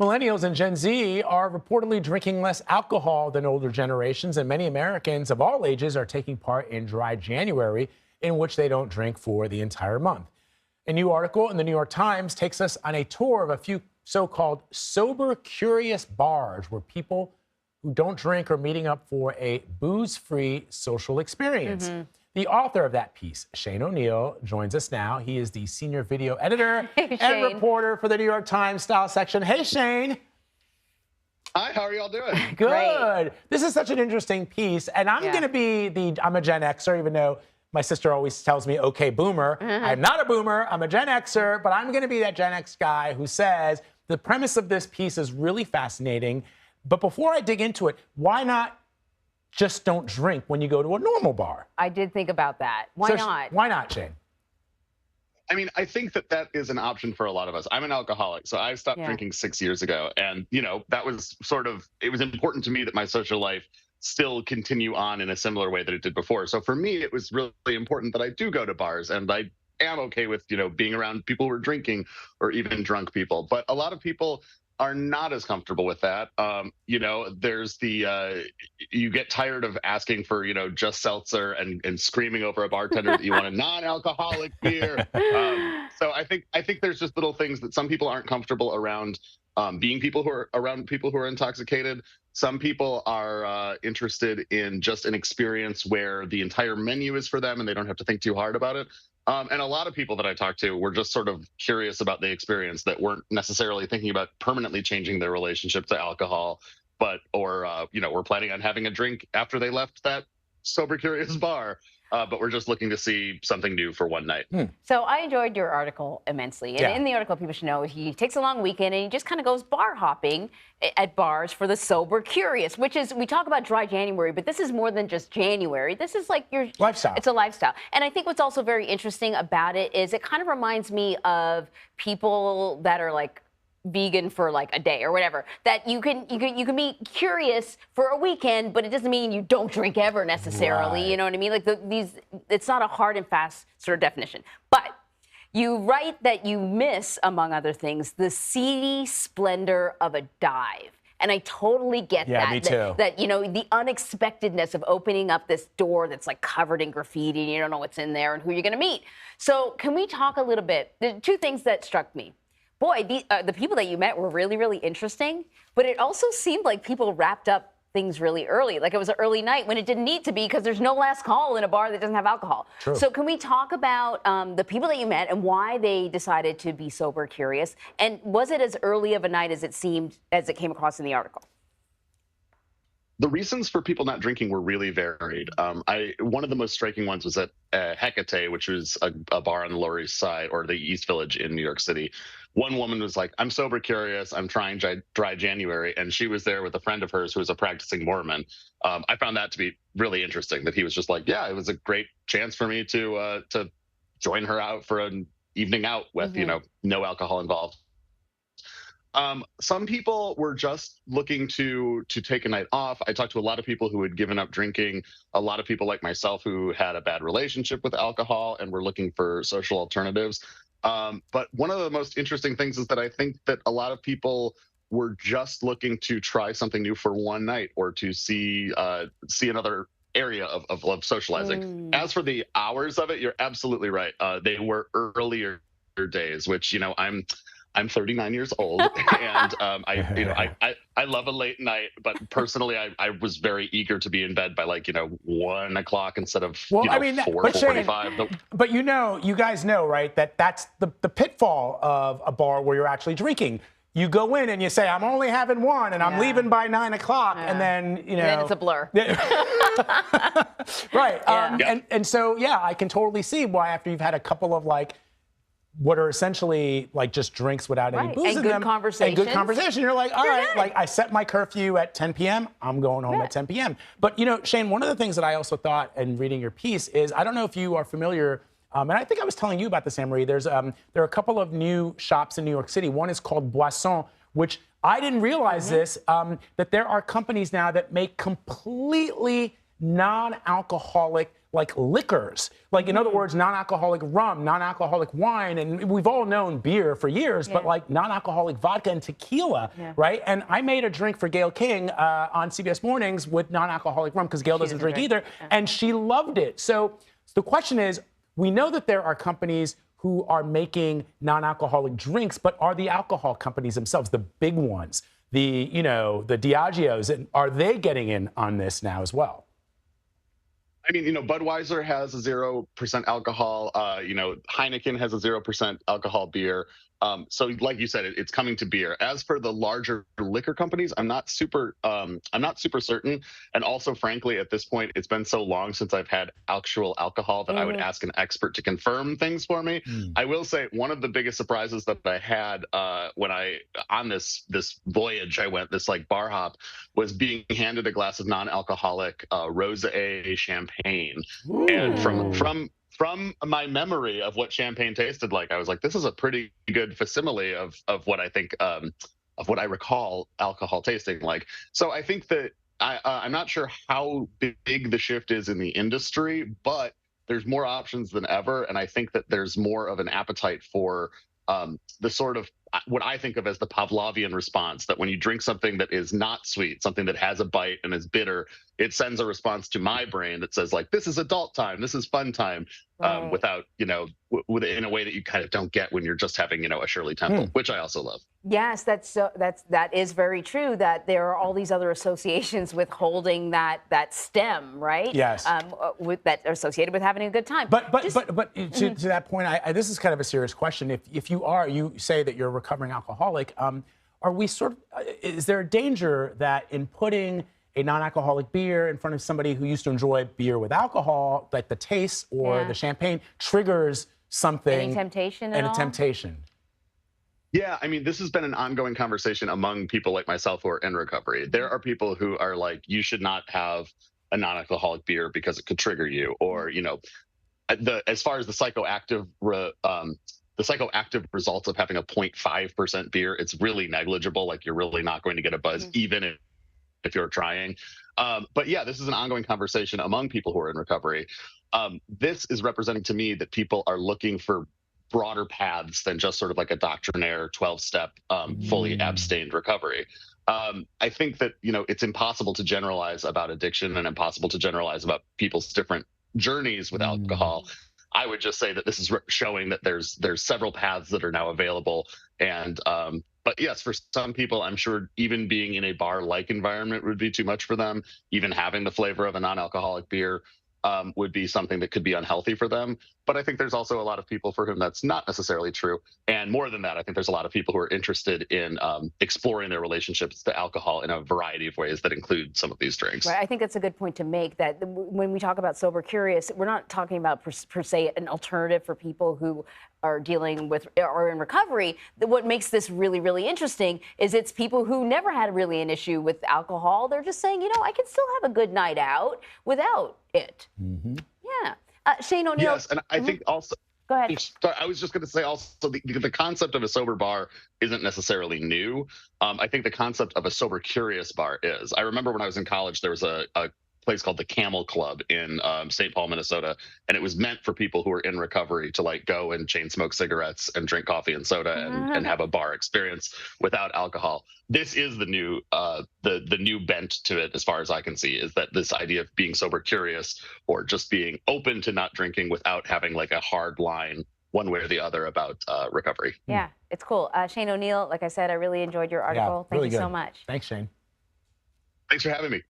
Millennials and Gen Z are reportedly drinking less alcohol than older generations, and many Americans of all ages are taking part in Dry January, in which they don't drink for the entire month. A new article in the New York Times takes us on a tour of a few so-called sober curious bars where people who don't drink are meeting up for a booze-free social experience. The author of that piece, Shane ONeill, joins us now. He is the senior video editor and reporter for the New York Times style section. Hey, Shane. Hi, how are y'all doing? Good. Great. This is such an interesting piece, and I'm going to be I'm a Gen Xer, even though my sister always tells me, okay, boomer. I'm not a boomer, I'm a Gen Xer, but I'm going to be that Gen X guy who says the premise of this piece is really fascinating. But before I dig into it, why not just don't drink when you go to a normal bar? I did think about that. Why not? Why not, Shane? I mean, I think that is an option for a lot of us. I'm an alcoholic, so I stopped drinking 6 years ago. And, you know, that was it was important to me that my social life still continue on in a similar way that it did before. So for me, it was really important that I do go to bars, and I am okay with, being around people who are drinking or even drunk people. But a lot of people are not as comfortable with that. There's you get tired of asking for, just seltzer and screaming over a bartender that you want a non-alcoholic beer. So I think there's just little things that some people aren't comfortable around, being people who are around people who are intoxicated. Some people are interested in just an experience where the entire menu is for them and they don't have to think too hard about it. And a lot of people that I talked to were just sort of curious about the experience, that weren't necessarily thinking about permanently changing their relationship to alcohol, or were planning on having a drink after they left that sober curious bar. But we're just looking to see something new for one night. So I enjoyed your article immensely. And in the article, people should know he takes a long weekend and he just kind of goes bar hopping at bars for the sober curious, which is, we talk about Dry January, but this is more than just January. This is like your lifestyle. It's a lifestyle. And I think what's also very interesting about it is it kind of reminds me of people that are like vegan for like a day or whatever, that you can be curious for a weekend, but it doesn't mean you don't drink ever necessarily. Right. You know what I mean? Like it's not a hard and fast sort of definition. But you write that you miss, among other things, the seedy splendor of a dive. And I totally get that. Me too. That the unexpectedness of opening up this door that's like covered in graffiti and you don't know what's in there and who you're going to meet. So can we talk a little bit? There are two things that struck me. Boy, the people that you met were really, really interesting, but it also seemed like people wrapped up things really early. Like it was an early night when it didn't need to be, because there's no last call in a bar that doesn't have alcohol. True. So can we talk about the people that you met and why they decided to be sober curious? And was it as early of a night as it seemed, as it came across in the article? The reasons for people not drinking were really varied. One of the most striking ones was at Hecate, which was a bar on the Lower East Side, or the East Village in New York City. One woman was like, I'm sober curious, I'm trying Dry January, and she was there with a friend of hers who was a practicing Mormon. I found that to be really interesting, that he was just like, yeah, it was a great chance for me to join her out for an evening out with, no alcohol involved. Some people were just looking to take a night off. I talked to a lot of people who had given up drinking, a lot of people like myself who had a bad relationship with alcohol and were looking for social alternatives. But one of the most interesting things is that I think that a lot of people were just looking to try something new for one night, or to see another area of socializing. As for the hours of it, you're absolutely right. They were earlier days, which, I'm 39 years old, and I love a late night, but personally, I was very eager to be in bed by 1 o'clock instead of 4:45. But you guys know, right, that's the pitfall of a bar where you're actually drinking. You go in and you say, I'm only having one, and I'm leaving by 9 o'clock, and then And then it's a blur. Right. And so I can totally see why, after you've had a couple of what are essentially just drinks without any booze in them. And good conversation. You're like, all right, I set my curfew at 10 p.m. I'm going home at 10 p.m. But, Shane, one of the things that I also thought in reading your piece is, I don't know if you are familiar, and I think I was telling you about this, Anne-Marie. There are a couple of new shops in New York City. One is called Boisson, which I didn't realize that there are companies now that make completely non-alcoholic like liquors, like in other words, non-alcoholic rum, non-alcoholic wine, and we've all known beer for years, but like non-alcoholic vodka and tequila, right? And I made a drink for Gayle King on CBS Mornings with non-alcoholic rum because Gayle doesn't drink either, and she loved it. So the question is, we know that there are companies who are making non-alcoholic drinks, but are the alcohol companies themselves, the big ones, the Diageos, and are they getting in on this now as well? I mean, Budweiser has a 0% alcohol. Heineken has a 0% alcohol beer. So, like you said, it's coming to beer. As for the larger liquor companies, I'm not super certain. And also, frankly, at this point, it's been so long since I've had actual alcohol that I would ask an expert to confirm things for me. I will say one of the biggest surprises that I had on this voyage I went, this like bar hop, was being handed a glass of non-alcoholic rosé champagne. Ooh. And from my memory of what champagne tasted like, I was like, this is a pretty good facsimile of what I think, of what I recall alcohol tasting like. So I think that I'm not sure how big the shift is in the industry, but there's more options than ever. And I think that there's more of an appetite for the sort of what I think of as the Pavlovian response, that when you drink something that is not sweet, something that has a bite and is bitter, it sends a response to my brain that says, like, this is adult time, this is fun time, without, in a way that you kind of don't get when you're just having, a Shirley Temple, which I also love. Yes, that is very true, that there are all these other associations with holding that stem, right? Yes. That are associated with having a good time. But to that point, this is kind of a serious question. If you say that you're a recovering alcoholic, is there a danger that in putting a non-alcoholic beer in front of somebody who used to enjoy beer with alcohol, like the taste or the champagne triggers something? Any temptation and a temptation. Yeah, I mean, this has been an ongoing conversation among people like myself who are in recovery. There are people who are like, you should not have a non-alcoholic beer because it could trigger you, or as far as the psychoactive results of having a 0.5% beer, it's really negligible. Like, you're really not going to get a buzz, even if you're trying. But yeah, this is an ongoing conversation among people who are in recovery. This is representing to me that people are looking for broader paths than just sort of like a doctrinaire 12-step fully abstained recovery. I think that, it's impossible to generalize about addiction and impossible to generalize about people's different journeys with alcohol. I would just say that this is showing that there's several paths that are now available. And but yes, for some people, I'm sure even being in a bar-like environment would be too much for them. Even having the flavor of a non-alcoholic beer would be something that could be unhealthy for them. But I think there's also a lot of people for whom that's not necessarily true. And more than that, I think there's a lot of people who are interested in exploring their relationships to alcohol in a variety of ways that include some of these drinks. Right. I think that's a good point to make, that when we talk about sober curious, we're not talking about per se an alternative for people who are dealing with or in recovery. What makes this really, really interesting is it's people who never had really an issue with alcohol. They're just saying, I can still have a good night out without it. Yeah. Shane ONeill. Yes, and I think also. Go ahead. Sorry, I was just going to say also the concept of a sober bar isn't necessarily new. I think the concept of a sober curious bar is. I remember when I was in college, there was a place called the Camel Club in St. Paul, Minnesota, and it was meant for people who were in recovery to like go and chain smoke cigarettes and drink coffee and soda and have a bar experience without alcohol. This is the new the new bent to it, as far as I can see, is that this idea of being sober curious or just being open to not drinking without having like a hard line one way or the other about recovery. Yeah, it's cool. Shane ONeill, like I said, I really enjoyed your article. Yeah, really Thank you good. so much. Thanks, Shane. Thanks for having me.